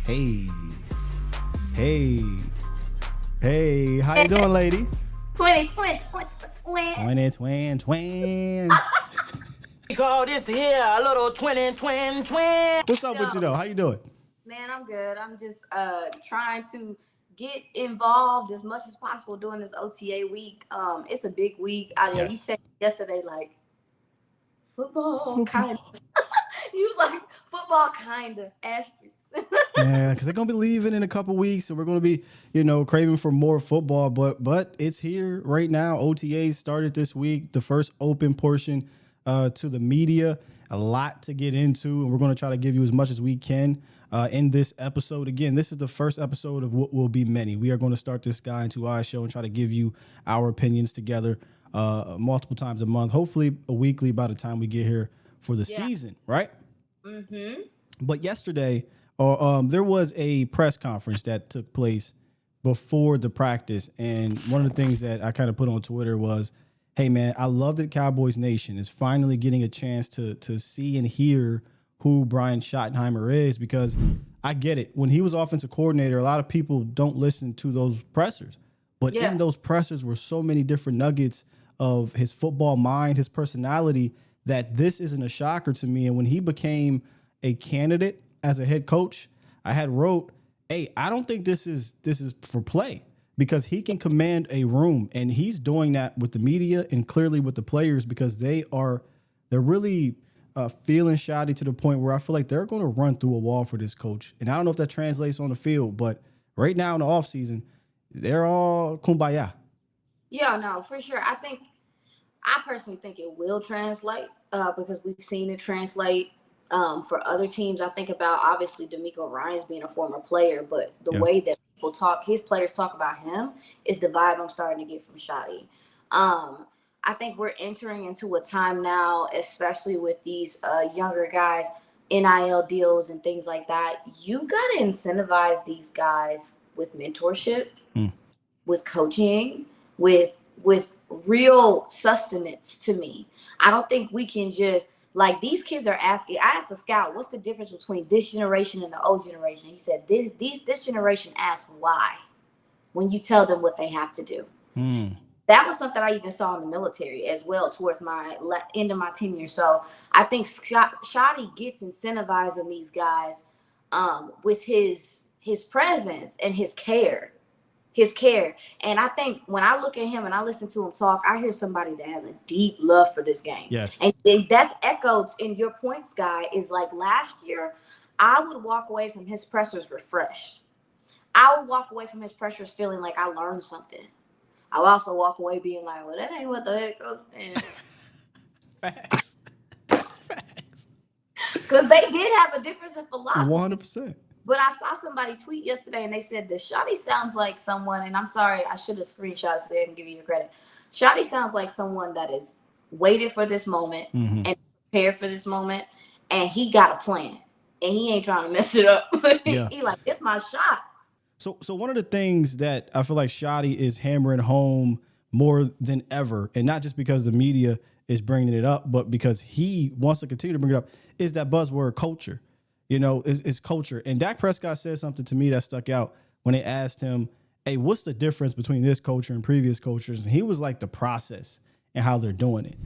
Hey, hey, hey, how you doing, lady? 20. Twin. We call this here a little twin. What's up with you, though? How you doing? Man, I'm good. I'm just trying to get involved as much as possible during this OTA week. It's a big week. I know you Yes. said yesterday, like, football. Kind of. You was like, football kind of, asterisks. Yeah, because they're going to be leaving in a couple weeks, and we're going to be, craving for more football. But it's here right now. OTAs started this week, the first open portion to the media. A lot to get into, and we're going to try to give you as much as we can in this episode. Again, this is the first episode of what will be many. We are going to start this Guy into Eye show and try to give you our opinions together multiple times a month, hopefully a weekly by the time we get here for the season, right? Mm-hmm. But yesterday, there was a press conference that took place before the practice, and one of the things that I kind of put on Twitter was, hey, man, I love that Cowboys Nation is finally getting a chance to see and hear who Brian Shottiheimer is, because I get it. When he was offensive coordinator, a lot of people don't listen to those pressers. But in those pressers were so many different nuggets of his football mind, his personality, that this isn't a shocker to me. And when he became a candidate as a head coach, I had wrote, hey, I don't think this is for play, because he can command a room, and he's doing that with the media and clearly with the players, because they're really feeling shoddy to the point where I feel like they're going to run through a wall for this coach. And I don't know if that translates on the field, but right now in the offseason, they're all kumbaya. Yeah, no, for sure. I personally think it will translate because we've seen it translate for other teams. I think about, obviously, D'Amico Ryans being a former player, but the way that his players talk about him is the vibe I'm starting to get from Shotty. I think we're entering into a time now, especially with these younger guys, NIL deals and things like that. You got to incentivize these guys with mentorship, with coaching, with real sustenance. To me, I don't think we can just, like, these kids are asking. I asked a scout, what's the difference between this generation and the old generation? He said this generation asks why when you tell them what they have to do. That was something I even saw in the military as well towards my end of my tenure. So I think Shotty gets incentivizing these guys with his presence and his care. And I think when I look at him and I listen to him talk, I hear somebody that has a deep love for this game. Yes. And that's echoed in your points, Guy, is like last year, I would walk away from his pressers refreshed. I would walk away from his pressers feeling like I learned something. I would also walk away being like, well, that ain't what the heck goes. Facts. That's facts. Because they did have a difference in philosophy. 100%. But I saw somebody tweet yesterday and they said that Shotty sounds like someone, and I'm sorry, I should have screenshotted so I can give you your credit. Shotty sounds like someone that is waited for this moment and prepared for this moment, and he got a plan, and he ain't trying to mess it up. He like, it's my shot. So one of the things that I feel like Shotty is hammering home more than ever, and not just because the media is bringing it up, but because he wants to continue to bring it up, is that buzzword culture. Is culture. And Dak Prescott said something to me that stuck out when they asked him, hey, what's the difference between this culture and previous cultures? And he was like, the process and how they're doing it.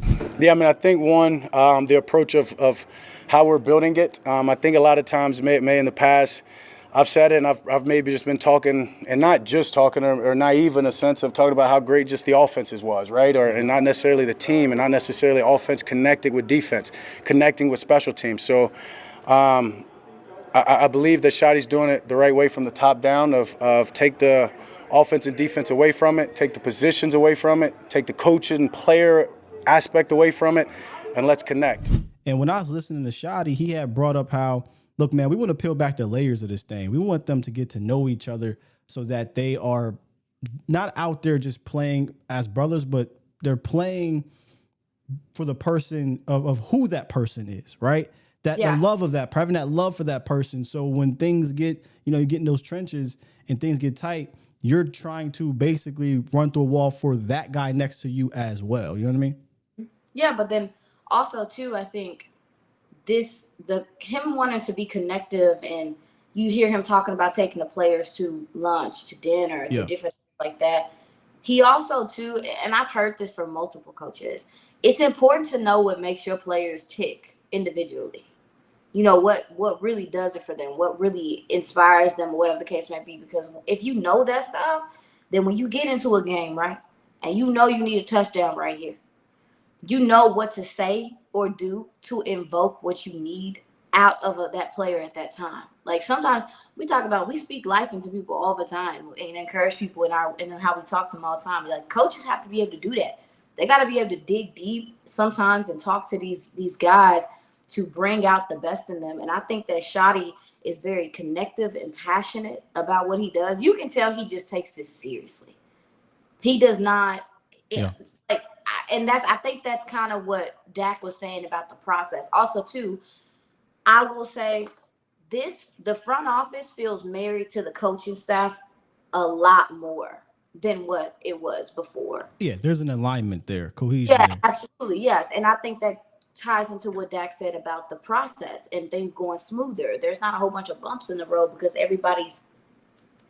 Yeah, I mean, I think one, the approach of how we're building it. I think a lot of times may in the past, I've said it, and I've maybe just been talking, and not just talking or naive in a sense of talking about how great just the offenses was, right? And not necessarily the team, and not necessarily offense connecting with defense, connecting with special teams. So I believe that Shotty's doing it the right way from the top down of take the offense and defense away from it, take the positions away from it, take the coach and player aspect away from it, and let's connect. And when I was listening to Shotty, he had brought up how, look, man, we want to peel back the layers of this thing. We want them to get to know each other so that they are not out there just playing as brothers, but they're playing for the person of who that person is, right? The love of that, having that love for that person. So when things get, you get in those trenches and things get tight, you're trying to basically run through a wall for that guy next to you as well. You know what I mean? Yeah, but then also too, I think him wanting to be connective and You hear him talking about taking the players to lunch, to dinner, to different things like that. He also, too, and I've heard this from multiple coaches, it's important to know what makes your players tick individually. You know, what really does it for them, what really inspires them, or whatever the case may be. Because if you know that stuff, then when you get into a game, right, and you know you need a touchdown right here, you know what to say or do to invoke what you need out of that player at that time. Like sometimes we speak life into people all the time and encourage people in how we talk to them all the time. Like coaches have to be able to do that. They got to be able to dig deep sometimes and talk to these guys to bring out the best in them. And I think that Shotty is very connective and passionate about what he does. You can tell he just takes this seriously. He does not. Yeah. I think that's kind of what Dak was saying about the process. Also, too, I will say the front office feels married to the coaching staff a lot more than what it was before. Yeah, there's an alignment there, cohesion. Yeah, there. absolutely, yes. And I think that ties into what Dak said about the process and things going smoother. There's not a whole bunch of bumps in the road because everybody's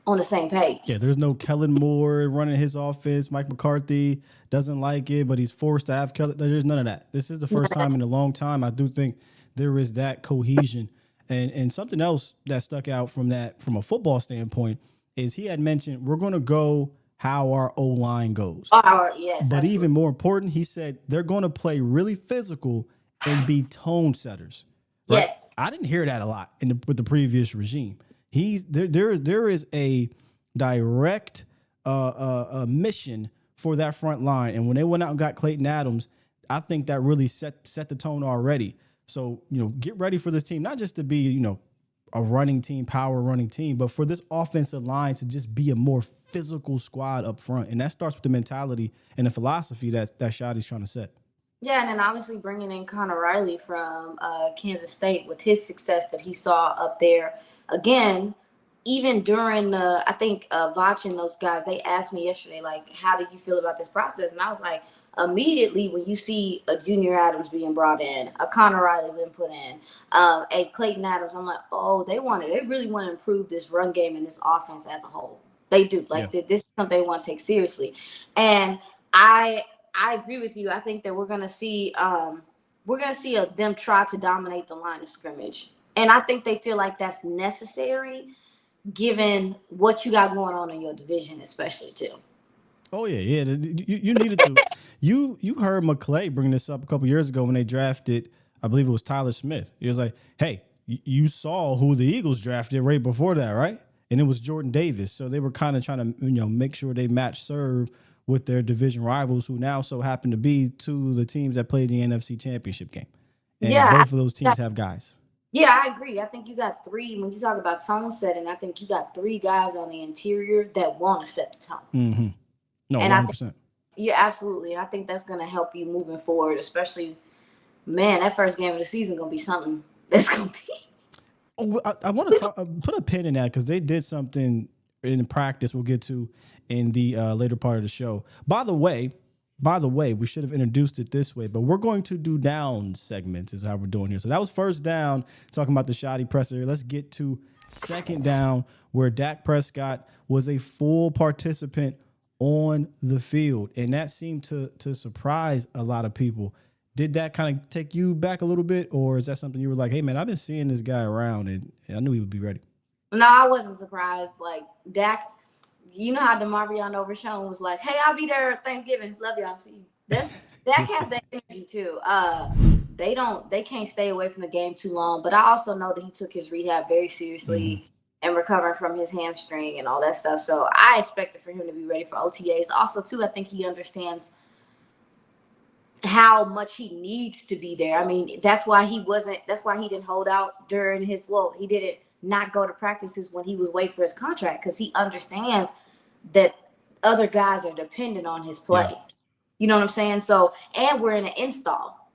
on the same page. Yeah, there's no Kellen Moore running his offense. Mike McCarthy doesn't like it, but he's forced to have Kellen. There's none of that. This is the first time in a long time I do think there is that cohesion. And something else that stuck out from a football standpoint is he had mentioned we're going to go how our O-line goes. Yes. But absolutely. even more important, he said they're going to play really physical and be tone setters. Right? Yes. I didn't hear that a lot with the previous regime. There is a direct mission for that front line, and when they went out and got Clayton Adams, I think that really set the tone already. So get ready for this team, not just to be a running team, power running team, but for this offensive line to just be a more physical squad up front, and that starts with the mentality and the philosophy that Shotty's trying to set. Yeah, and then obviously bringing in Connor Riley from Kansas State with his success that he saw up there. Again, even during I think Vach and those guys, they asked me yesterday, like, how do you feel about this process? And I was like, immediately when you see a Junior Adams being brought in, a Connor Riley being put in, a Clayton Adams, I'm like, oh, they really want to improve this run game and this offense as a whole. They do. Like, this is something they want to take seriously. And I agree with you. I think that we're gonna see them try to dominate the line of scrimmage, and I think they feel like that's necessary, given what you got going on in your division, especially too. Oh yeah. You needed to. You heard McClay bring this up a couple years ago when they drafted, I believe it was Tyler Smith. He was like, "Hey, you saw who the Eagles drafted right before that, right?" And it was Jordan Davis. So they were kind of trying to make sure they match serve with their division rivals, who now so happen to be two of the teams that played the NFC Championship game. And both of those teams have guys. Yeah, I agree. I think you got three. When you talk about tone setting, I think you got three guys on the interior that want to set the tone. Mm-hmm. No, and 100%. Yeah, absolutely. And I think that's going to help you moving forward, especially, man, that first game of the season going to be something that's going to be. I want to put a pin in that because they did something in practice we'll get to in the later part of the show. By the way, we should have introduced it this way, but we're going to do down segments is how we're doing here. So that was first down, talking about the Shotty presser. Let's get to second down, where Dak Prescott was a full participant on the field, and that seemed to surprise a lot of people. Did that kind of take you back a little bit, or is that something you were like, hey, man, I've been seeing this guy around, and I knew he would be ready? No, I wasn't surprised. Like, Dak, you know how DeMarvion Overshown was like, hey, I'll be there Thanksgiving. Love y'all. See you. Dak has that energy, too. They can't stay away from the game too long, but I also know that he took his rehab very seriously and recovering from his hamstring and all that stuff. So I expected for him to be ready for OTAs. Also, too, I think he understands how much he needs to be there. I mean, that's why he didn't hold out during he didn't not go to practices when he was waiting for his contract, because he understands that other guys are dependent on his play. Yeah. You know what I'm saying? So, and we're in an install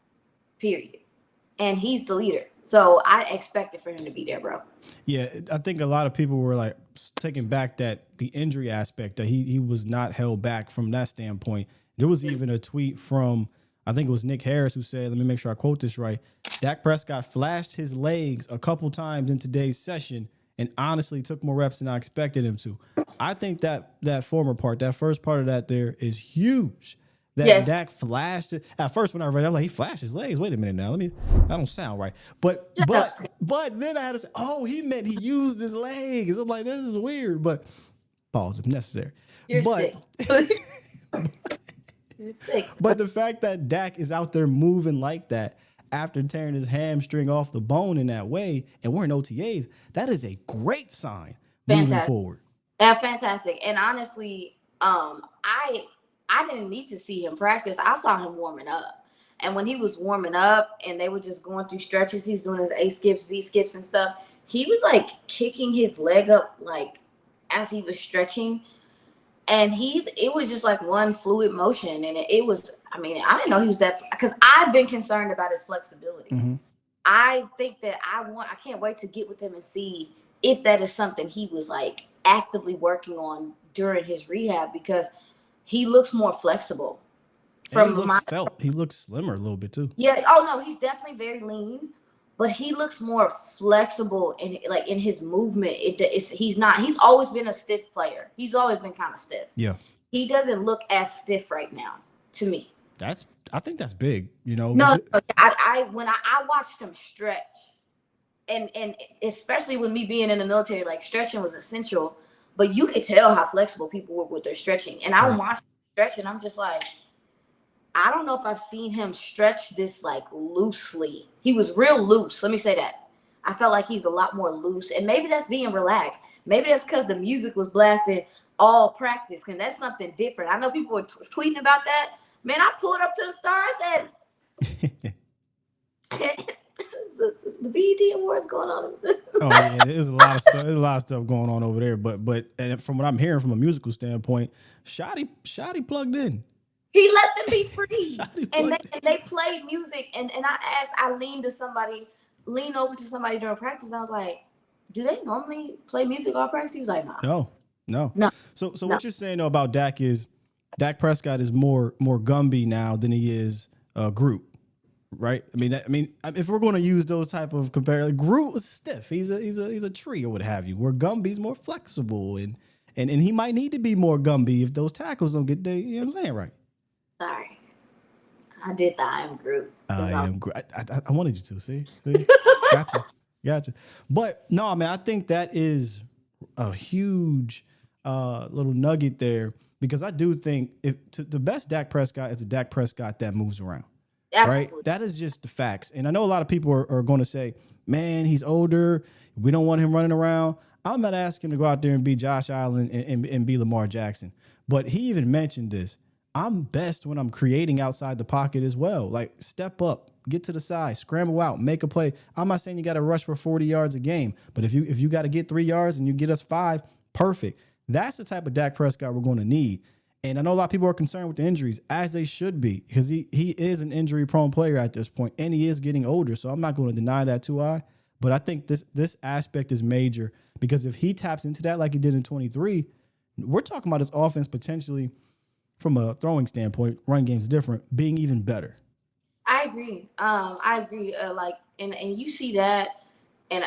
period, and he's the leader. So I expected for him to be there, bro. Yeah, I think a lot of people were like taking back that the injury aspect, that he was not held back from that standpoint. There was even a tweet from, I think it was Nick Harris, who said, let me make sure I quote this right, Dak Prescott flashed his legs a couple times in today's session, and honestly took more reps than I expected him to. I think that former part, that first part of that there is huge. That Yes. Dak flashed it. At first, when I read it, I'm like, he flashed his legs. Wait a minute now. That don't sound right. But then I had to say, oh, he meant he used his legs. I'm like, this is weird. But pause if necessary. You're but, sick. You're sick. But the fact that Dak is out there moving like that after tearing his hamstring off the bone in that way, and we're in OTAs, that is a great sign moving forward. That's fantastic. And honestly, I didn't need to see him practice. I saw him warming up. And when he was warming up and they were just going through stretches, he was doing his A skips, B skips and stuff. He was like kicking his leg up like as he was stretching. And it was just like one fluid motion. And it was, I mean, I didn't know he was that, because I've been concerned about his flexibility. Mm-hmm. I think that I can't wait to get with him and see if that is something he was like actively working on during his rehab, because he looks more flexible. He looks slimmer a little bit too. Yeah. Oh no, he's definitely very lean, but he looks more flexible in like in his movement. He's always been a stiff player. He's always been kind of stiff. Yeah. He doesn't look as stiff right now to me. I think that's big, you know. No, when I watched him stretch, and especially with me being in the military, like stretching was essential, but you could tell how flexible people were with their stretching. And I watched him stretch, and I'm just like, I don't know if I've seen him stretch this like loosely. He was real loose. Let me say that. I felt like he's a lot more loose, and maybe that's being relaxed. Maybe that's because the music was blasted all practice, and that's something different. I know people were tweeting about that. Man, I pulled up to the star. I said, the BET Awards going on. Oh yeah, there's a lot of stuff. There's a lot of stuff going on over there. But and from what I'm hearing from a musical standpoint, Shotty plugged in. He let them be free, and they played music. And I leaned over to somebody during practice. I was like, do they normally play music all practice? He was like, no. So no. What you're saying though about Dak is Dak Prescott is more Gumby now than he is Groot, right? I mean, if we're going to use those type of comparison, Groot was stiff. He's a tree or what have you. Where Gumby's more flexible, and he might need to be more Gumby if those tackles don't get there. You know what I'm saying, right? Sorry, I did the I am Groot. I am Groot. I wanted you to see. Gotcha. But no, man, I think that is a huge little nugget there. Because I do think the best Dak Prescott is a Dak Prescott that moves around. Absolutely. Right? That is just the facts. And I know a lot of people are going to say, man, he's older. We don't want him running around. I'm not asking him to go out there and be Josh Allen and be Lamar Jackson. But he even mentioned this. I'm best when I'm creating outside the pocket as well. Like, step up, get to the side, scramble out, make a play. I'm not saying you got to rush for 40 yards a game. But if you got to get 3 yards and you get us 5, perfect. That's the type of Dak Prescott we're going to need. And I know a lot of people are concerned with the injuries, as they should be, because he is an injury-prone player at this point, and he is getting older. So I'm not going to deny that too high. But I think this aspect is major, because if he taps into that like he did in 23, we're talking about his offense potentially, from a throwing standpoint, run game's different, being even better. I agree. And you see that, and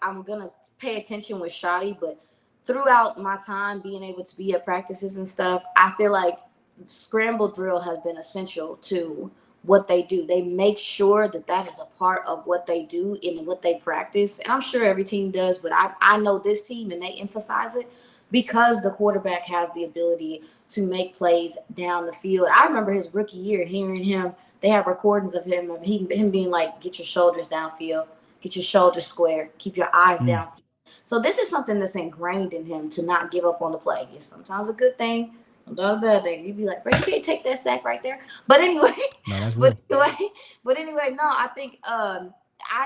I'm gonna pay attention with Shotty, but throughout my time being able to be at practices and stuff, I feel like scramble drill has been essential to what they do. They make sure that is a part of what they do and what they practice. And I'm sure every team does, but I know this team, and they emphasize it because the quarterback has the ability to make plays down the field. I remember his rookie year, hearing him, they have recordings of him being like, get your shoulders downfield, get your shoulders square, keep your eyes downfield. So this is something that's ingrained in him, to not give up on the play. It's sometimes a good thing, sometimes a bad thing. You'd be like, bro, you can't take that sack right there. But anyway, no, that's real. But anyway, no, I think I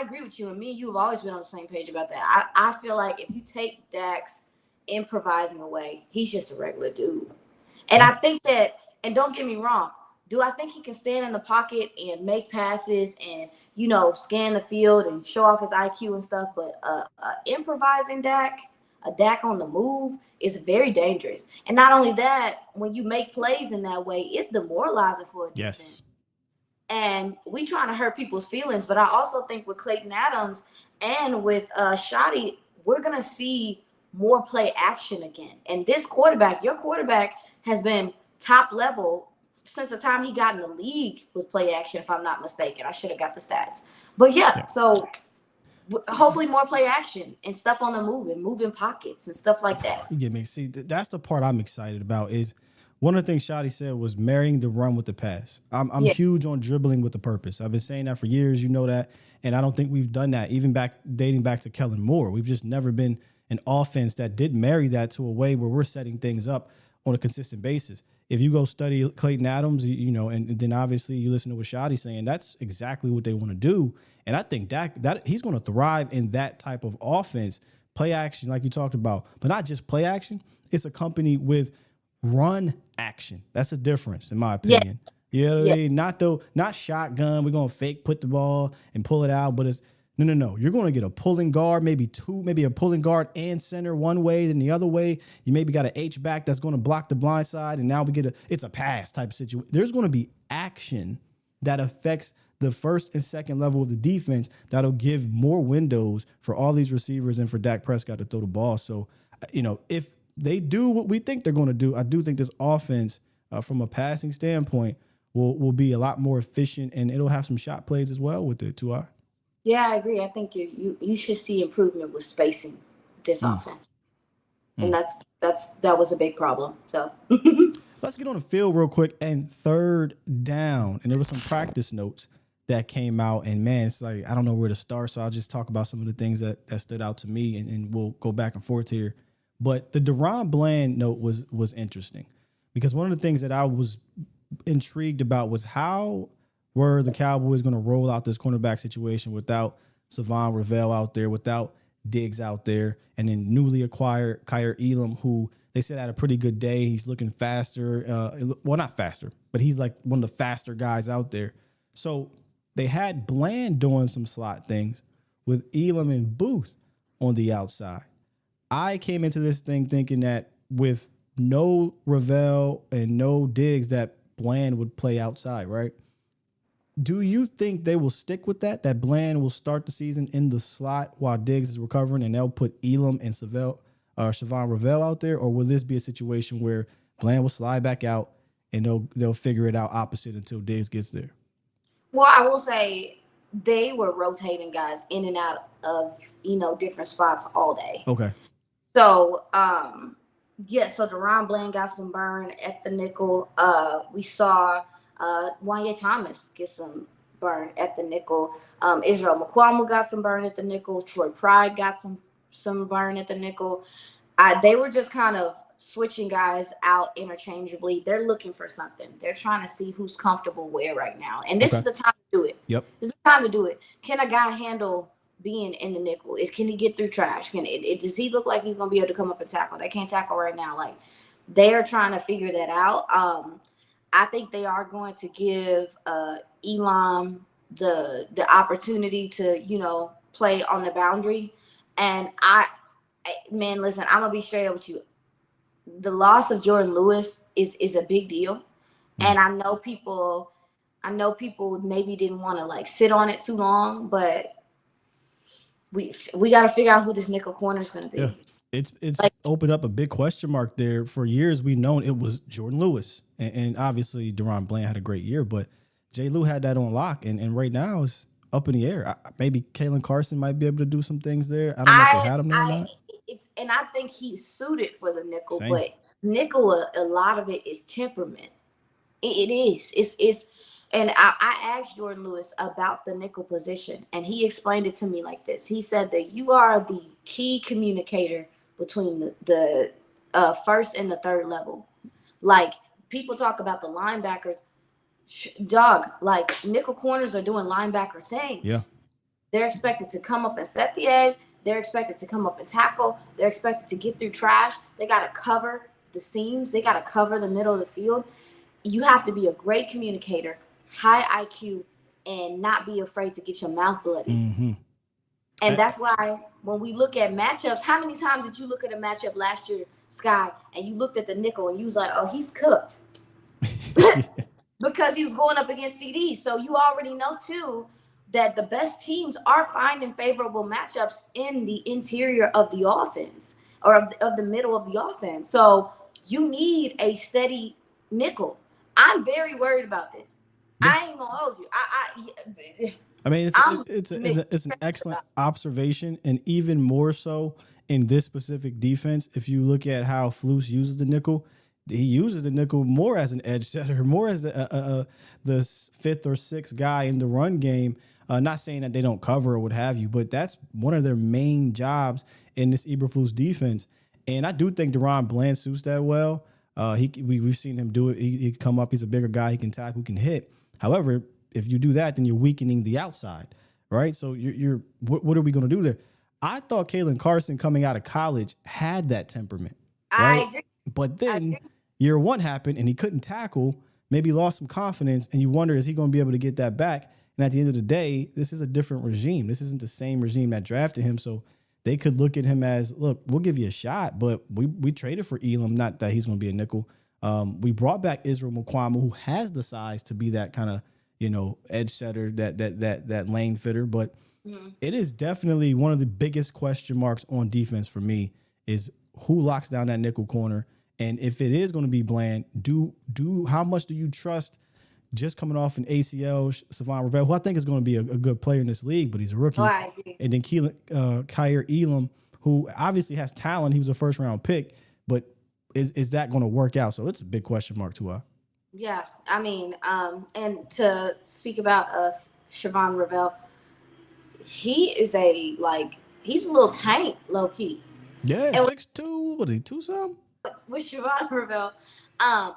agree with you, and me and you have always been on the same page about that. I feel like if you take Dak's improvising away, he's just a regular dude. And I think that, and don't get me wrong, do I think he can stand in the pocket and make passes and, scan the field and show off his IQ and stuff? But improvising Dak, a Dak on the move, is very dangerous. And not only that, when you make plays in that way, it's demoralizing for a defense. Yes. And we trying to hurt people's feelings. But I also think with Clayton Adams and with Shotty, we're going to see more play action again. And this quarterback, your quarterback, has been top level since the time he got in the league with play action, if I'm not mistaken. I should have got the stats. But yeah. So hopefully more play action and stuff on the move and moving pockets and stuff like that. You get me? See, that's the part I'm excited about. Is one of the things Shotty said was marrying the run with the pass. I'm huge on dribbling with a purpose. I've been saying that for years. You know that. And I don't think we've done that, even dating back to Kellen Moore. We've just never been an offense that did marry that to a way where we're setting things up on a consistent basis. If you go study Clayton Adams, you know, and then obviously you listen to what Shotty's saying, that's exactly what they want to do. And I think that he's going to thrive in that type of offense, play action, like you talked about, but not just play action. It's accompanied with run action. That's a difference, in my opinion. You know what I mean? Not shotgun. We're going to fake put the ball and pull it out, but it's no. You're going to get a pulling guard, maybe a pulling guard and center one way, then the other way. You maybe got an H back that's going to block the blind side, and now it's a pass type of situation. There's going to be action that affects the first and second level of the defense that'll give more windows for all these receivers and for Dak Prescott to throw the ball. So, you know, if they do what we think they're going to do, I do think this offense, from a passing standpoint, will be a lot more efficient, and it'll have some shot plays as well with it too. Yeah, I agree. I think you should see improvement with spacing this offense, and that was a big problem. So let's get on the field real quick. And third down, and there were some practice notes that came out, and man, it's like I don't know where to start, so I'll just talk about some of the things that stood out to me, and we'll go back and forth here. But the Deron Bland note was interesting because one of the things that I was intrigued about was how were the Cowboys going to roll out this cornerback situation without Savon Ravel out there, without Diggs out there, and then newly acquired Kyer Elam, who they said had a pretty good day. He's looking faster. Well, not faster, but he's like one of the faster guys out there. So they had Bland doing some slot things with Elam and Booth on the outside. I came into this thing thinking that with no Ravel and no Diggs, that Bland would play outside, right? Do you think they will stick with that Bland will start the season in the slot while Diggs is recovering, and they'll put Elam and Savon Ravel out there? Or will this be a situation where Bland will slide back out and they'll figure it out opposite until Diggs gets there? Well, I will say they were rotating guys in and out of, different spots all day. Okay. So, so Deron Bland got some burn at the nickel. We saw Wanye Thomas get some burn at the nickel. Israel McQuamu got some burn at the nickel. Troy Pride got some burn at the nickel. They were just kind of switching guys out interchangeably. They're looking for something. They're trying to see who's comfortable where right now. And this is the time to do it. Yep. This is the time to do it. Can a guy handle being in the nickel? Can he get through trash? Does he look like he's going to be able to come up and tackle? They can't tackle right now. Like, they're trying to figure that out. I think they are going to give Elam the opportunity to, play on the boundary. And listen, I'm going to be straight up with you. The loss of Jordan Lewis is a big deal. And I know people maybe didn't want to sit on it too long, but we got to figure out who this nickel corner is going to be. Yeah. It's opened up a big question mark there. For years, we've known it was Jordan Lewis. And obviously, Deron Bland had a great year, but J. Lou had that on lock. And right now, it's up in the air. Maybe Kalen Carson might be able to do some things there. I don't know if they had him there or not. And I think he's suited for the nickel. Same. But nickel, a lot of it is temperament. It is. It's. And I asked Jordan Lewis about the nickel position, and he explained it to me like this. He said that you are the key communicator between the first and the third level. Like, people talk about the linebackers. Dog, like, nickel corners are doing linebacker things. Yeah. They're expected to come up and set the edge. They're expected to come up and tackle. They're expected to get through trash. They got to cover the seams. They got to cover the middle of the field. You have to be a great communicator, high IQ, and not be afraid to get your mouth bloody. Mm-hmm. And that's why when we look at matchups, how many times did you look at a matchup last year, Sky, and you looked at the nickel and you was like, oh, he's cooked. Because he was going up against CD. So you already know, too, that the best teams are finding favorable matchups in the interior of the offense or of the middle of the offense. So you need a steady nickel. I'm very worried about this. Yeah. I ain't gonna hold you. I mean, I'm it's an excellent observation, and even more so in this specific defense. If you look at how Flus uses the nickel, he uses the nickel more as an edge setter, more as the fifth or sixth guy in the run game. Not saying that they don't cover or what have you, but that's one of their main jobs in this Eberflus defense. And I do think Deron Bland suits that well. We've seen him do it. He come up. He's a bigger guy. He can tackle. He can hit. However, if you do that, then you're weakening the outside, right? So what are we going to do there? I thought Kalen Carson coming out of college had that temperament, right? I agree. But then year one happened and he couldn't tackle, maybe lost some confidence, and you wonder, is he going to be able to get that back? And at the end of the day, this is a different regime. This isn't the same regime that drafted him. So they could look at him as, look, we'll give you a shot, but we traded for Elam, not that he's going to be a nickel. We brought back Israel Mukwama, who has the size to be that kind of, edge setter, that lane fitter. But it is definitely one of the biggest question marks on defense for me is who locks down that nickel corner. And if it is going to be Bland, how much do you trust just coming off an ACL, Savon Ravel, who I think is going to be a good player in this league, but he's a rookie. And then Kyer Elam, who obviously has talent. He was a first-round pick, but is that going to work out? So it's a big question mark, too. Yeah, I mean, and to speak about Siobhan Ravel, he's a little tank, low key. Yeah, 6'2", what is he, 2-something? With Siobhan Ravel, I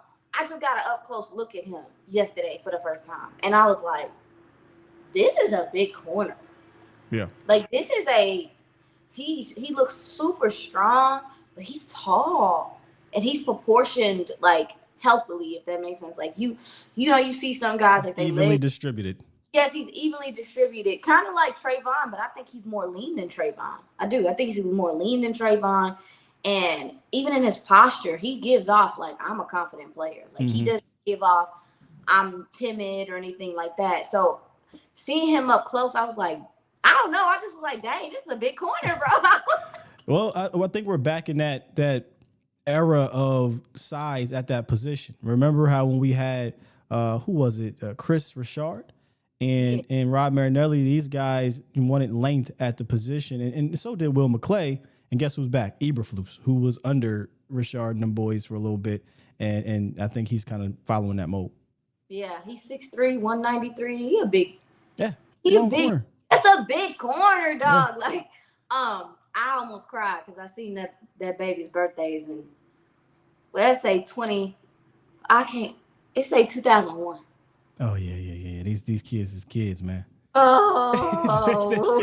just got an up close look at him yesterday for the first time, and I was like, "This is a big corner." Yeah, like this is he looks super strong, but he's tall and he's proportioned healthily, if that makes sense. Like you see some guys like they evenly distributed. Yes, he's evenly distributed, kind of like Trayvon, but I think he's more lean than Trayvon. I do. I think he's more lean than Trayvon. And even in his posture, he gives off I'm a confident player. He doesn't give off I'm timid or anything like that. So seeing him up close, I was like, I don't know. I just was like, dang, this is a big corner, bro. Well, I think we're back in that era of size at that position. Remember how when we had who was it? Chris Richard and Rod Marinelli. These guys wanted length at the position, and so did Will McClay. And guess who's back? Eberflus, who was under Richard and them boys for a little bit. And I think he's kind of following that mode. Yeah, he's 6'3", 193. He a big. Yeah, he a big. Corner. That's a big corner, dog. Yeah. I almost cried because I seen that baby's birthdays and let's say 20. I can't. It say 2001. Oh yeah. These kids is kids, man. Oh.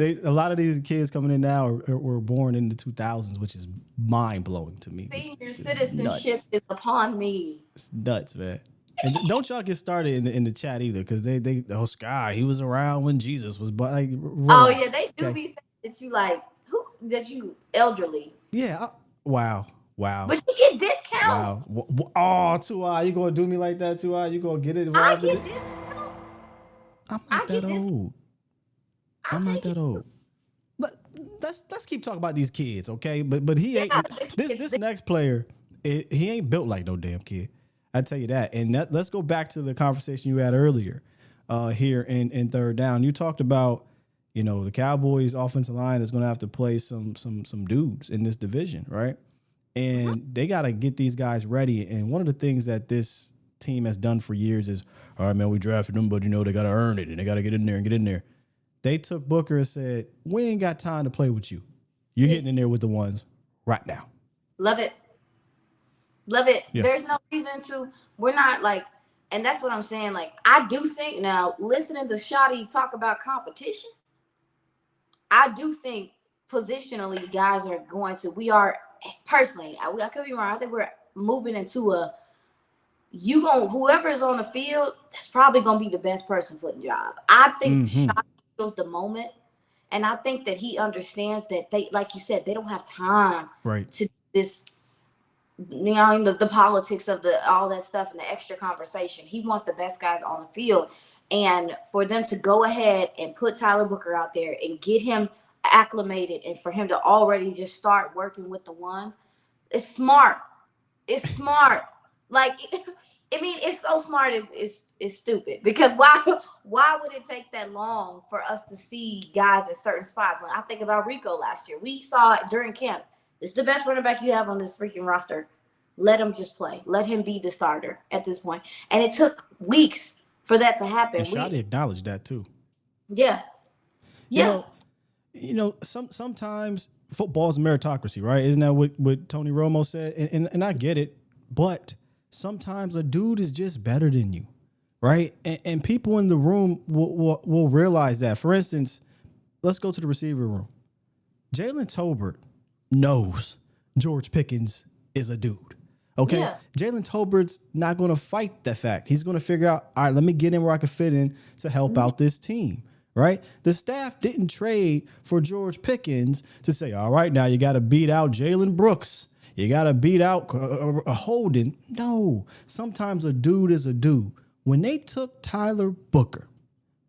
A lot of these kids coming in now were born in the 2000s, which is mind blowing to me. Senior citizenship is upon me. It's nuts, man. And don't y'all get started in the chat either, because they Sky, he was around when Jesus was, but oh yeah, they do be saying that you elderly. Yeah. Wow. But you get discounts. Wow. Oh, 2i, you gonna do me like that, 2i? You gonna get it? I get discounts. I'm not that old. I'm not that old. Let's keep talking about these kids, okay? But he ain't this next player. He ain't built like no damn kid. I tell you that. And let's go back to the conversation you had earlier here in third down. You talked about the Cowboys' offensive line is going to have to play some dudes in this division, right? And they got to get these guys ready. And one of the things that this team has done for years is, all right, man, we drafted them, but they got to earn it and they got to get in there. They took Booker and said, we ain't got time to play with you. You're getting in there with the ones right now. Love it. Yeah. There's no reason to. We're not and that's what I'm saying. I do think now, listening to Shotty talk about competition, I do think positionally guys are going to, we are personally, I could be wrong. I think we're moving into whoever is on the field, that's probably going to be the best person for the job. I think Shotty feels the moment. And I think that he understands that they, like you said, they don't have time to do this, the politics of all that stuff and the extra conversation. He wants the best guys on the field. And for them to go ahead and put Tyler Booker out there and get him acclimated and for him to already just start working with the ones, it's smart. It's smart. Like, I mean, it's so smart. It's stupid because why would it take that long for us to see guys at certain spots? When I think about Rico last year, we saw it during camp. This is the best running back you have on this freaking roster. Let him just play. Let him be the starter at this point. And it took weeks for that to happen. And Shotty acknowledged that too. Yeah. Sometimes football's meritocracy, right? Isn't that what Tony Romo said? And I get it, but sometimes a dude is just better than you, right? And people in the room will realize that. For instance, let's go to the receiver room. Jalen Tolbert knows George Pickens is a dude. Okay, yeah. Jalen Tolbert's not going to fight that fact. He's going to figure out, all right, let me get in where I can fit in to help out this team, right? The staff didn't trade for George Pickens to say, all right, now you got to beat out Jalen Brooks. You got to beat out a Holden. No, sometimes a dude is a dude. When they took Tyler Booker,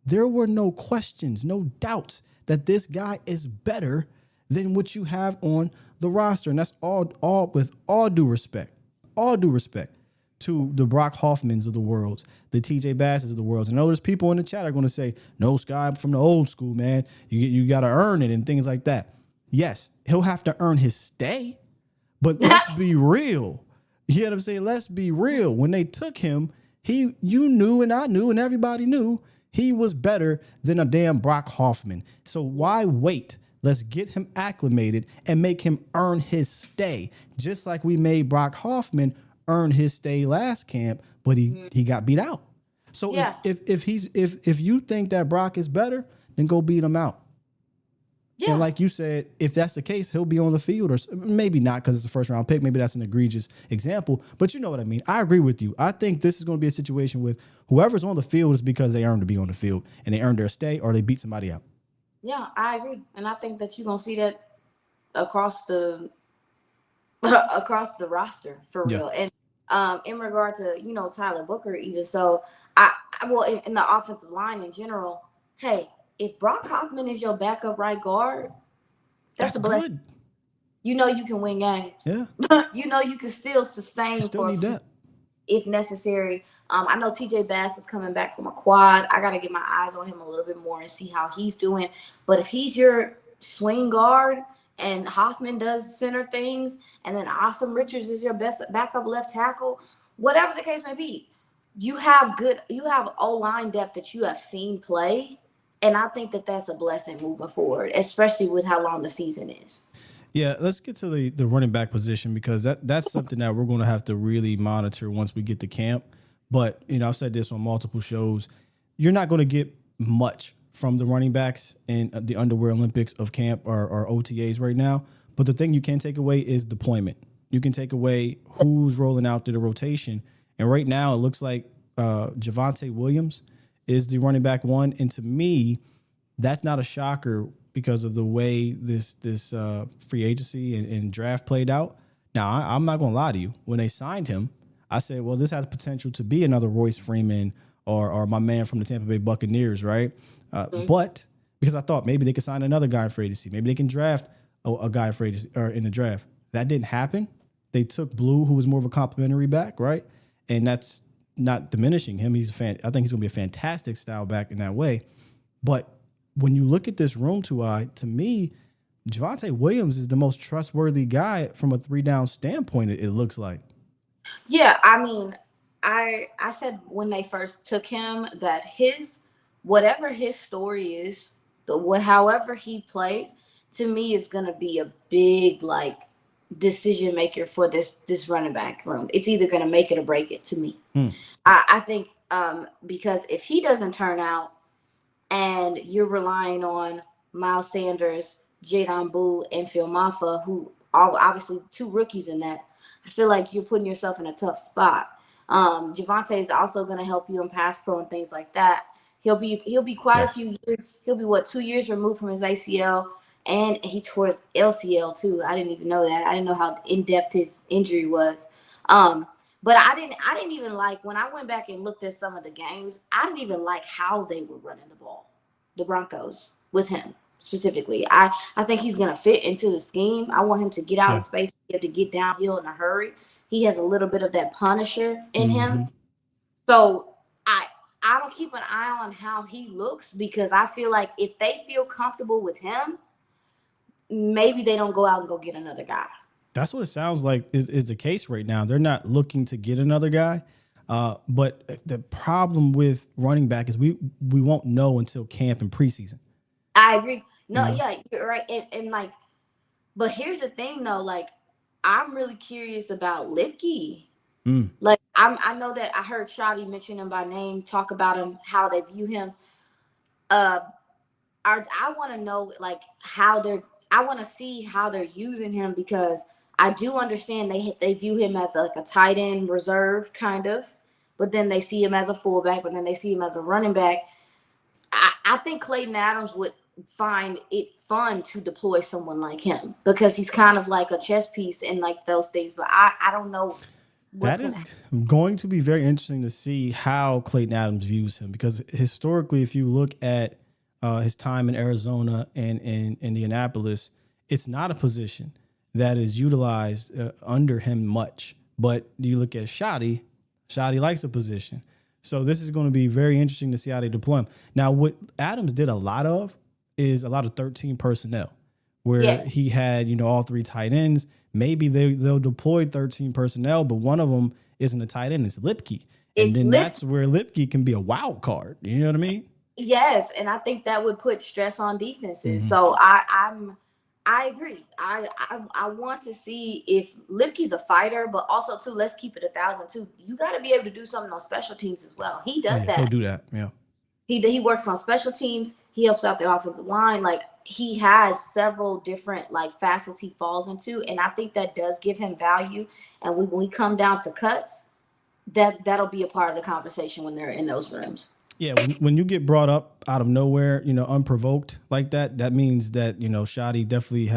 there were no questions, no doubts that this guy is better than what you have on the roster. And that's all with all due respect. All due respect to the Brock Hoffmans of the world, the TJ Basses of the world. And I know there's people in the chat are going to say, no, Sky, I'm from the old school, man. You got to earn it and things like that. Yes, he'll have to earn his stay, but let's be real. You know what I'm saying? Let's be real. When they took him, you knew and I knew and everybody knew he was better than a damn Brock Hoffman. So why wait? Let's get him acclimated and make him earn his stay, just like we made Brock Hoffman earn his stay last camp, but he got beat out. So yeah. if you think that Brock is better, then go beat him out. Yeah. And like you said, if that's the case, he'll be on the field, or maybe not because it's a first round pick. Maybe that's an egregious example, but you know what I mean. I agree with you. I think this is going to be a situation with whoever's on the field is because they earned to be on the field and they earned their stay or they beat somebody out. Yeah, I agree, and I think that you're gonna see that across the roster for real. And in regard to Tyler Booker, even so, in the offensive line in general. Hey, if Brock Hoffman is your backup right guard, that's a blessing. Good. You can win games. Yeah. You can still sustain. Need that if necessary. I know TJ Bass is coming back from a quad. I got to get my eyes on him a little bit more and see how he's doing. But if he's your swing guard and Hoffman does center things, and then Awesome Richards is your best backup left tackle, whatever the case may be, you have O-line depth that you have seen play. And I think that that's a blessing moving forward, especially with how long the season is. Yeah, let's get to the running back position because that's something that we're going to have to really monitor once we get to camp. But, I've said this on multiple shows. You're not going to get much from the running backs in the Underwear Olympics of camp or OTAs right now. But the thing you can take away is deployment. You can take away who's rolling out to the rotation. And right now it looks like Javonte Williams is the running back one. And to me, that's not a shocker because of the way this free agency and draft played out. Now, I'm not going to lie to you. When they signed him, I said, well, this has potential to be another Royce Freeman or my man from the Tampa Bay Buccaneers, right? But because I thought maybe they could sign another guy for agency. Maybe they can draft a guy for agency or in the draft. That didn't happen. They took Blue, who was more of a complimentary back, right? And that's not diminishing him. I think he's going to be a fantastic style back in that way. But when you look at this room, to me, Javonte Williams is the most trustworthy guy from a 3-down standpoint, it looks like. Yeah, I mean, I said when they first took him that whatever his story is, however he plays, to me is gonna be a big decision maker for this running back room. It's either gonna make it or break it to me. I think because if he doesn't turn out and you're relying on Miles Sanders, Jadon Boo, and Phil Maffa, who are obviously two rookies in that, I feel like you're putting yourself in a tough spot. Javonte is also going to help you in pass pro and things like that. He'll be quite a few years. He'll be 2 years removed from his ACL, and he tore his LCL too. I didn't even know that. I didn't know how in depth his injury was. But I didn't even like, when I went back and looked at some of the games, I didn't even like how they were running the ball, the Broncos, with him specifically. I think he's gonna fit into the scheme. I want him to get out Yeah. of space, be able to get downhill in a hurry. He has a little bit of that Punisher in him. So I don't keep an eye on how he looks, because I feel like if they feel comfortable with him, maybe they don't go out and go get another guy. That's what it sounds like is the case right now. They're not looking to get another guy. But the problem with running back is we won't know until camp and preseason. I agree. No, Yeah. yeah, you're right. And like, but here's the thing though, like, I'm really curious about Lipke. Like, I know that I heard Shotty mention him by name, talk about him, how they view him. I want to know, like, I want to see how they're using him, because I do understand they view him as like a tight end reserve kind of, but then they see him as a fullback, but then they see him as a running back. I think Clayton Adams would find it fun to deploy someone like him, because he's kind of like a chess piece and like those things. But I don't know. That is going to be very interesting to see how Clayton Adams views him, because historically, if you look at his time in Arizona and in Indianapolis, it's not a position that is utilized under him much. But you look at Shotty likes a position. So this is going to be very interesting to see how they deploy him. Now, what Adams did a lot of is a lot of 13 personnel, where he had, all three tight ends. Maybe they'll deploy 13 personnel, but one of them isn't a tight end. It's Lipke. And then that's where Lipke can be a wild card. You know what I mean? Yes, and I think that would put stress on defenses. So I agree. I want to see if Lipke's a fighter, but also too, let's keep it 1,000 too. You got to be able to do something on special teams as well. He does that. He'll do that. Yeah. He works on special teams. He helps out the offensive line. Like, he has several different like facets he falls into, and I think that does give him value. And when we come down to cuts, that'll be a part of the conversation when they're in those rooms. Yeah, when you get brought up out of nowhere, unprovoked like that, that means that, Shotty definitely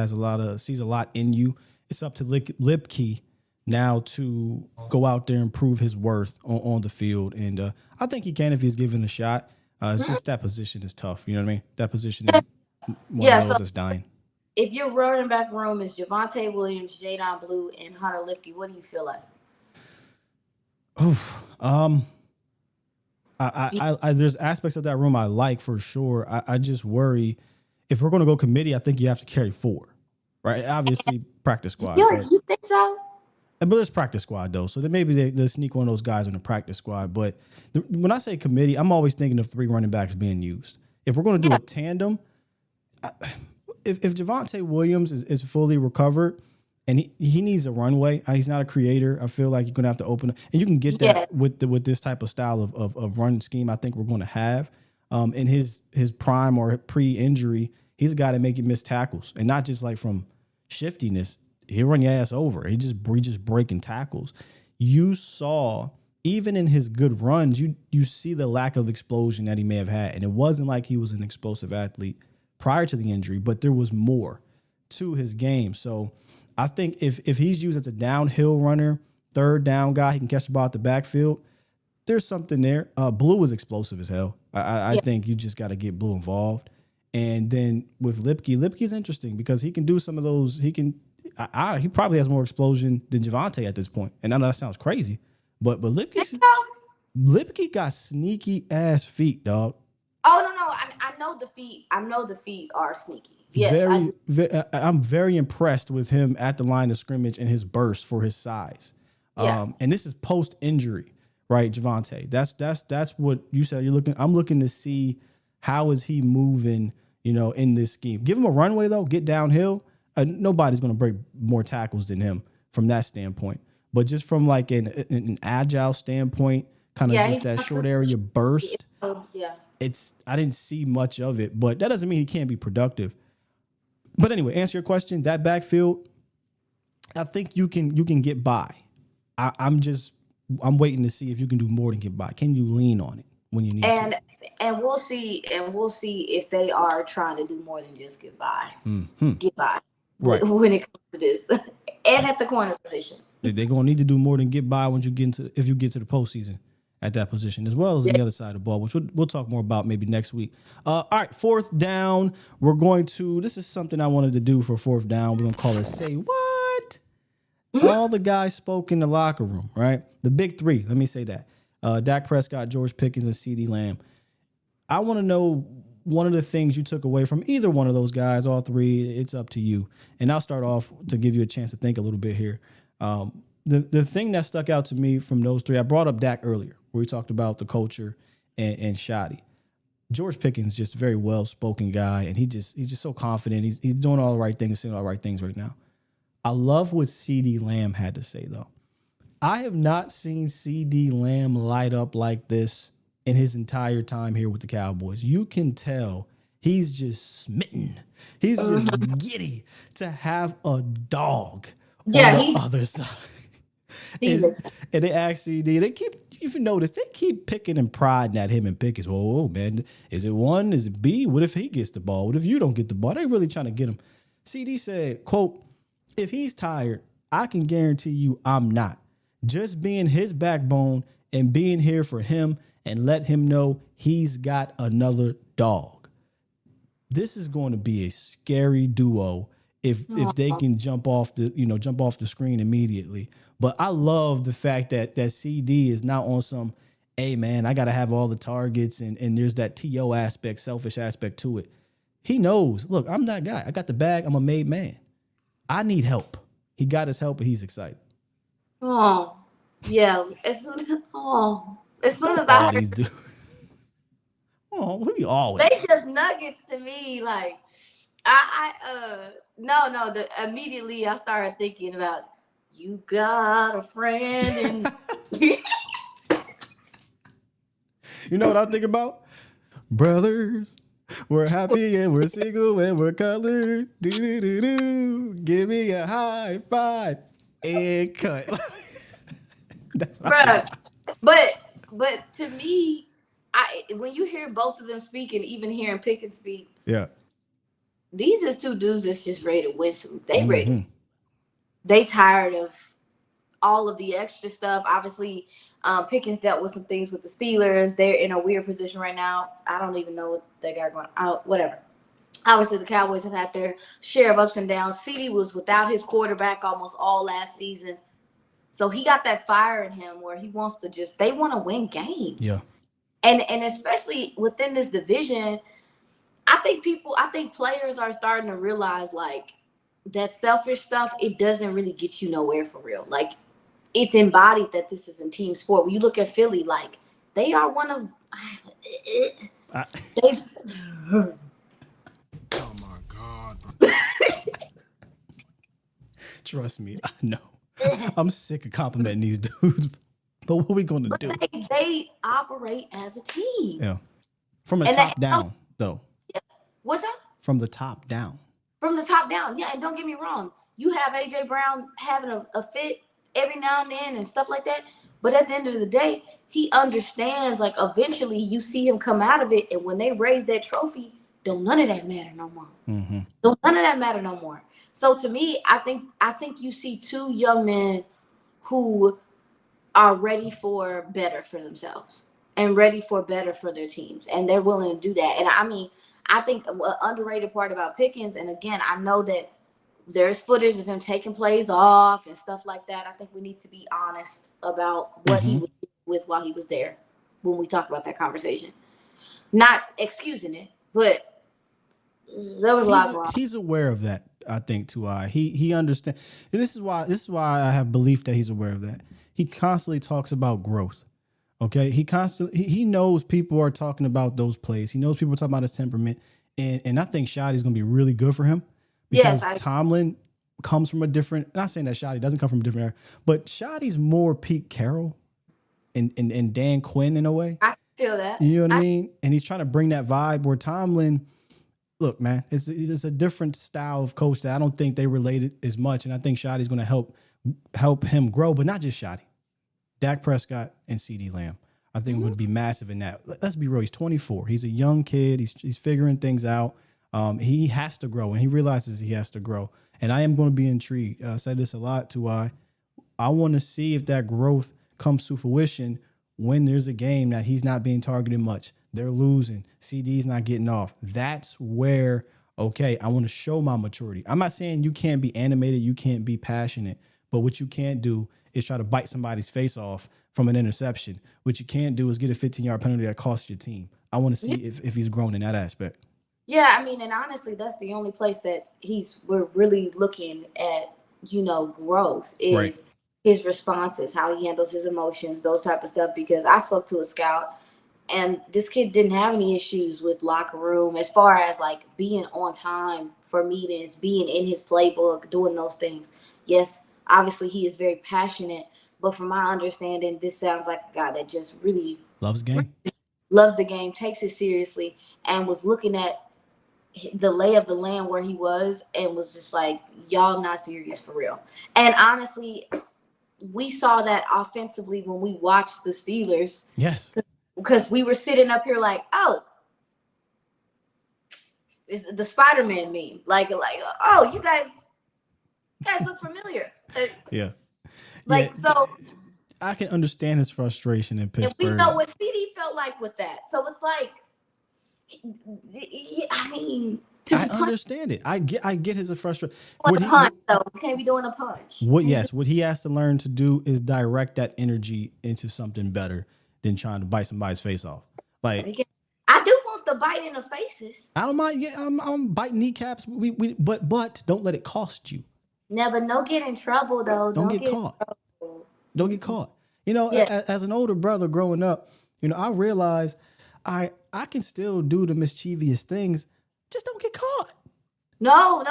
sees a lot in you. It's up to Lipke now to go out there and prove his worth on the field. And I think he can if he's given a shot. It's just that position is tough. You know what I mean? That position is one of those that's dying. If your running back room is Javonte Williams, Jadon Blue, and Hunter Lipke, what do you feel like? There's aspects of that room I like for sure. I just worry if we're going to go committee. I think you have to carry 4, right? Obviously, practice squad. You think so? But there's practice squad though, so then maybe they'll sneak one of those guys on the practice squad. But when I say committee, I'm always thinking of 3 running backs being used. If we're going to do a tandem, if Javonte Williams is fully recovered and he needs a runway, he's not a creator. I feel like you're going to have to open, and you can get that with this type of style of run scheme. I think we're going to have in his prime or pre-injury, he's a guy that make you miss tackles, and not just like from shiftiness. He'll run your ass over. He just breaking tackles. You saw even in his good runs, you see the lack of explosion that he may have had, and it wasn't like he was an explosive athlete prior to the injury, but there was more to his game. So I think if he's used as a downhill runner, third down guy, he can catch the ball at the backfield. There's something there. Blue is explosive as hell. I think you just got to get Blue involved. And then with Lipke's interesting because he can do some of those. He probably has more explosion than Javonte at this point. And I know that sounds crazy, but Lipke got sneaky ass feet, dog. Oh no, I know the feet. I know the feet are sneaky. Yes, I'm very impressed with him at the line of scrimmage and his burst for his size. And this is post injury, right, Javonte? That's what you said. I'm looking to see how is he moving, in this scheme. Give him a runway though. Get downhill. Nobody's going to break more tackles than him from that standpoint. But just from like an agile standpoint, kind of just that short area burst. I didn't see much of it, but that doesn't mean he can't be productive. But anyway, answer your question. That backfield, I think you can get by. I'm waiting to see if you can do more than get by. Can you lean on it when you need to? And we'll see if they are trying to do more than just get by. Get by. Right. When it comes to this. And at the corner position. They're gonna need to do more than get by when if you get to the postseason at that position, as well as the other side of the ball, which we'll talk more about maybe next week. All right, fourth down. This is something I wanted to do for fourth down. We're gonna call it Say What? All the guys spoke in the locker room, right? The big three. Let me say that. Dak Prescott, George Pickens, and CeeDee Lamb. I want to know one of the things you took away from either one of those guys, all three. It's up to you. And I'll start off to give you a chance to think a little bit here. The thing that stuck out to me from those three, I brought up Dak earlier, where we talked about the culture and Shotty. George Pickens, just a very well-spoken guy, and he's just so confident. He's doing all the right things, saying all the right things right now. I love what CeeDee Lamb had to say, though. I have not seen CeeDee Lamb light up like this in his entire time here with the Cowboys. You can tell he's just smitten. He's just giddy to have a dog on the other side. And they ask CD, if you notice, they keep picking and prodding at him and Pickens. Whoa, man, is it one? Is it B? What if he gets the ball? What if you don't get the ball? They really trying to get him. CD said, quote, if he's tired, I can guarantee you I'm not. Just being his backbone and being here for him and let him know he's got another dog. This is going to be a scary duo if they can jump off the screen immediately. But I love the fact that CD is now on some, hey man, I got to have all the targets and there's that TO aspect, selfish aspect to it. He knows, look, I'm that guy. I got the bag. I'm a made man. I need help. He got his help and he's excited. Oh, yeah. As soon as I heard these dudes. Oh, what are you always? They just nuggets to me. Like immediately I started thinking about you got a friend and you know what I think about? Brothers, we're happy and we're single and we're colored. Do. Give me a high five and cut. That's right. But to me, when you hear both of them speak and even hearing Pickens speak, yeah, these is two dudes that's just ready to win some. They ready. They tired of all of the extra stuff. Obviously, Pickens dealt with some things with the Steelers. They're in a weird position right now. I don't even know what they got going on. Whatever. Obviously, the Cowboys have had their share of ups and downs. CD was without his quarterback almost all last season. So he got that fire in him where he wants to they want to win games. Yeah. And especially within this division, I think players are starting to realize like that selfish stuff, it doesn't really get you nowhere for real. Like it's embodied that this is a team sport. When you look at Philly, like they are one of oh my God, bro. Trust me, I know. I'm sick of complimenting these dudes, but what are we going to do? They operate as a team. Yeah. From the top down, though. Yeah. What's that? From the top down. From the top down, yeah. And don't get me wrong. You have A.J. Brown having a fit every now and then and stuff like that. But at the end of the day, he understands, like, eventually you see him come out of it. And when they raise that trophy, don't none of that matter no more. Mm-hmm. Don't none of that matter no more. So to me, I think you see two young men who are ready for better for themselves and ready for better for their teams. And they're willing to do that. And I mean, I think an underrated part about Pickens, and again, I know that there's footage of him taking plays off and stuff like that. I think we need to be honest about what he was with while he was there when we talk about that conversation. Not excusing it, but there was a lot wrong. He's aware of that, I think, too. He understands. And this is why I have belief that he's aware of that. He constantly talks about growth. Okay, he knows people are talking about those plays. He knows people are talking about his temperament, and I think Shotty's going to be really good for him because Tomlin comes from a different. Not saying that Shotty doesn't come from a different era, but Shotty's more Pete Carroll and Dan Quinn in a way. I feel that. You know what I mean? And he's trying to bring that vibe where Tomlin. Look, man, it's a different style of coach that I don't think they related as much, and I think Shotty's going to help him grow, but not just Shotty. Dak Prescott and CeeDee Lamb, I think would be massive in that. Let's be real. He's 24. He's a young kid. He's figuring things out. He has to grow, and he realizes he has to grow. And I am going to be intrigued. I said this a lot to I want to see if that growth comes to fruition when there's a game that he's not being targeted much. They're losing. CD's not getting off. That's where, okay, I want to show my maturity. I'm not saying you can't be animated, you can't be passionate, but what you can't do is try to bite somebody's face off from an interception. What you can't do is get a 15-yard penalty that costs your team. I want to see if he's grown in that aspect. Yeah, I mean, and honestly, that's the only place that we're really looking at, growth is his responses, how he handles his emotions, those type of stuff. Because I spoke to a scout, and this kid didn't have any issues with locker room as far as like being on time for meetings, being in his playbook, doing those things. Yes, obviously he is very passionate, but from my understanding, this sounds like a guy that just really loves the game, takes it seriously, and was looking at the lay of the land where he was and was just like, y'all not serious for real. And honestly, we saw that offensively when we watched the Steelers. Yes. Because we were sitting up here like, oh, it's the Spider-Man meme. Like, oh, you guys look familiar. Yeah. So I can understand his frustration in Pittsburgh. And we know what CD felt like with that. So it's like, I mean, I understand it. I get his frustration. You can't be doing a punch. What he has to learn to do is direct that energy into something better than trying to bite somebody's face off. Like, I do want the bite in the faces. I don't mind. Yeah, I'm biting kneecaps. But don't let it cost you. Never, no get in trouble though. Don't get caught. Don't get caught. As an older brother growing up, I realized I can still do the mischievous things. Just don't get caught. No.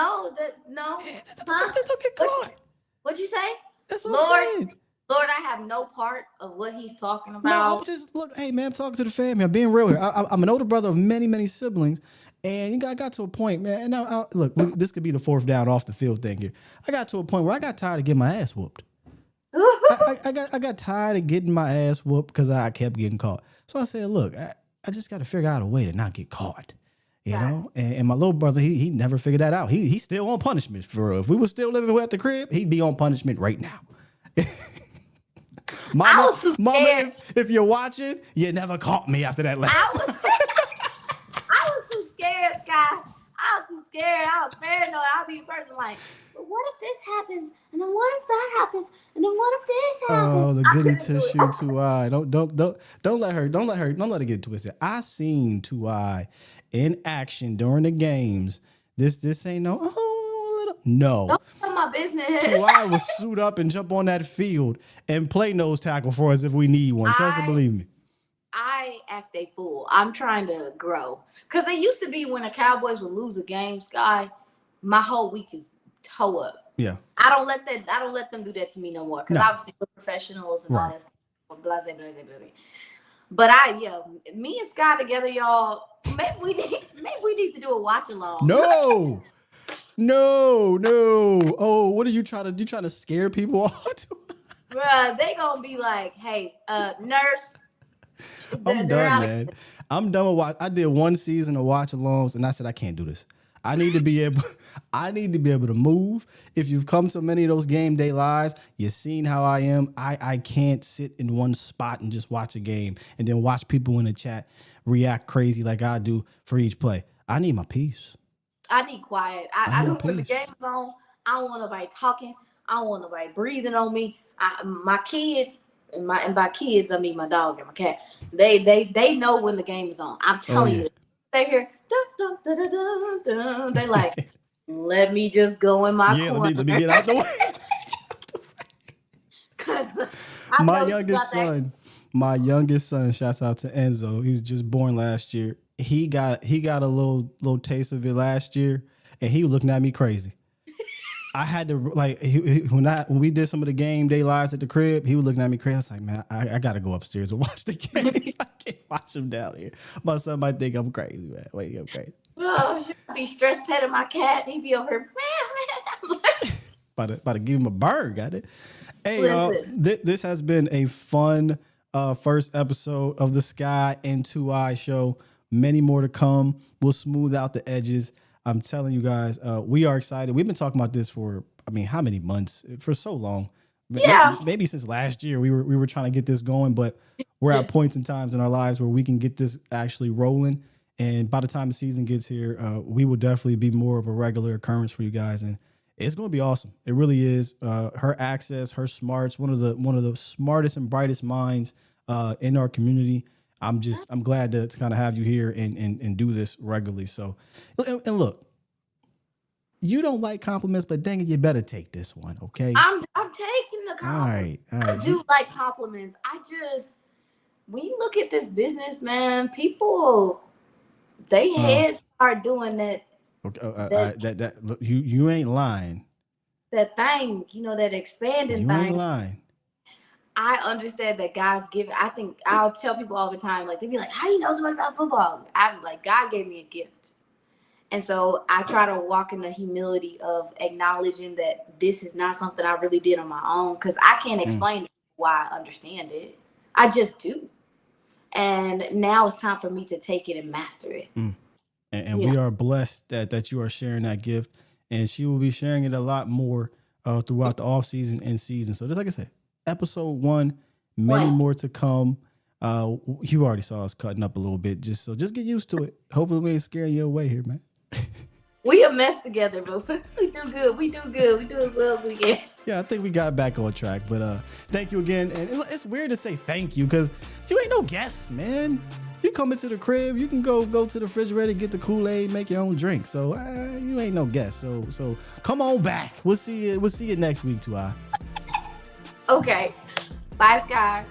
Just don't get caught. What'd you say? That's what I'm saying. Lord, I have no part of what he's talking about. No, I'm just, look, hey, man, I'm talking to the family. I'm being real here. I'm an older brother of many, many siblings. And I got to a point, man, and now, look, this could be the fourth down off the field thing here. I got to a point where I got tired of getting my ass whooped. I got tired of getting my ass whooped because I kept getting caught. So I said, look, I just got to figure out a way to not get caught. And my little brother, he never figured that out. He's still on punishment for real. If we were still living at the crib, he'd be on punishment right now. Mama, if you're watching, you never caught me after that last time. I was too scared, Scott. I was too scared. I was paranoid. I'll be the person like, but what if this happens? And then what if that happens? And then what if this happens? Oh, the goody tissue 2i. Don't let her get twisted. I seen 2i in action during the games. This ain't no. Don't tell my business. 2i will suit up and jump on that field and play nose tackle for us if we need one. Trust and believe me. I act a fool. I'm trying to grow. Because it used to be when the Cowboys would lose a game, Sky, my whole week is toe up. Yeah. I don't let them do that to me no more. Because obviously we're professionals and all that stuff. Blah. But me and Scott together, y'all, maybe we need to do a watch along. No. Oh, what are you trying to scare people off? Bruh, they gonna be like, hey, nurse. I'm done, man. I'm done with watch. I did one season of watch alongs and I said, I can't do this. I need to be able to move. If you've come to many of those game day lives, you've seen how I am. I can't sit in one spot and just watch a game and then watch people in the chat react crazy like I do for each play. I need my peace. I need quiet. I don't when the game's on, I don't want nobody talking. I don't want nobody breathing on me. My kids, and by kids, I mean my dog and my cat. They know when the game is on. I'm telling you. They hear dun, dun, dun, dun, dun, dun. They like, let me just go in my corner. Let me get out the way. Cause my youngest son, shouts out to Enzo. He was just born last year. He got a little taste of it last year, and he was looking at me crazy. I had to when we did some of the game day lives at the crib, he was looking at me crazy. I was like, man, I got to go upstairs and watch the games. I can't watch him down here. My son might think I'm crazy, man. Wait, I'm crazy. Oh, I be stress petting my cat. He be over here, man. about to give him a burn, got it? Hey, this has been a fun first episode of the Sky and 2i show. Many more to come. We'll smooth out the edges. I'm telling you guys, we are excited. We've been talking about this for, how many months? For so long. Yeah. maybe since last year we were trying to get this going, but we're at points in times in our lives where we can get this actually rolling. And by the time the season gets here, we will definitely be more of a regular occurrence for you guys, and it's going to be awesome. It really is. Her access, her smarts, one of the smartest and brightest minds in our community. I'm glad to kind of have you here and do this regularly. So, and look, you don't like compliments, but dang it, you better take this one, okay? I'm taking the compliments. All right. I do like compliments. When you look at this business, man, people, they heads start doing that. Okay, look, you ain't lying. That thing, that expanding You thing. ain't lying. I understand that God's given. I think I'll tell people all the time, like, they be like, how do you know so much about football? I'm like, God gave me a gift. And so I try to walk in the humility of acknowledging that this is not something I really did on my own, because I can't explain why I understand it. I just do. And now it's time for me to take it and master it. And we are blessed that you are sharing that gift, and she will be sharing it a lot more throughout the off season and season. So just like I said, episode 1, many more to come. You already saw us cutting up a little bit, just get used to it. Hopefully we ain't scaring you away here, man. We a mess together, but we do good. We do as well as we can. Yeah, I think we got back on track. But thank you again. And it's weird to say thank you because you ain't no guest, man. You come into the crib, you can go to the refrigerator, get the Kool-Aid, make your own drink. So you ain't no guest. So come on back. We'll see you next week, Tuai. Okay. Bye, Sky.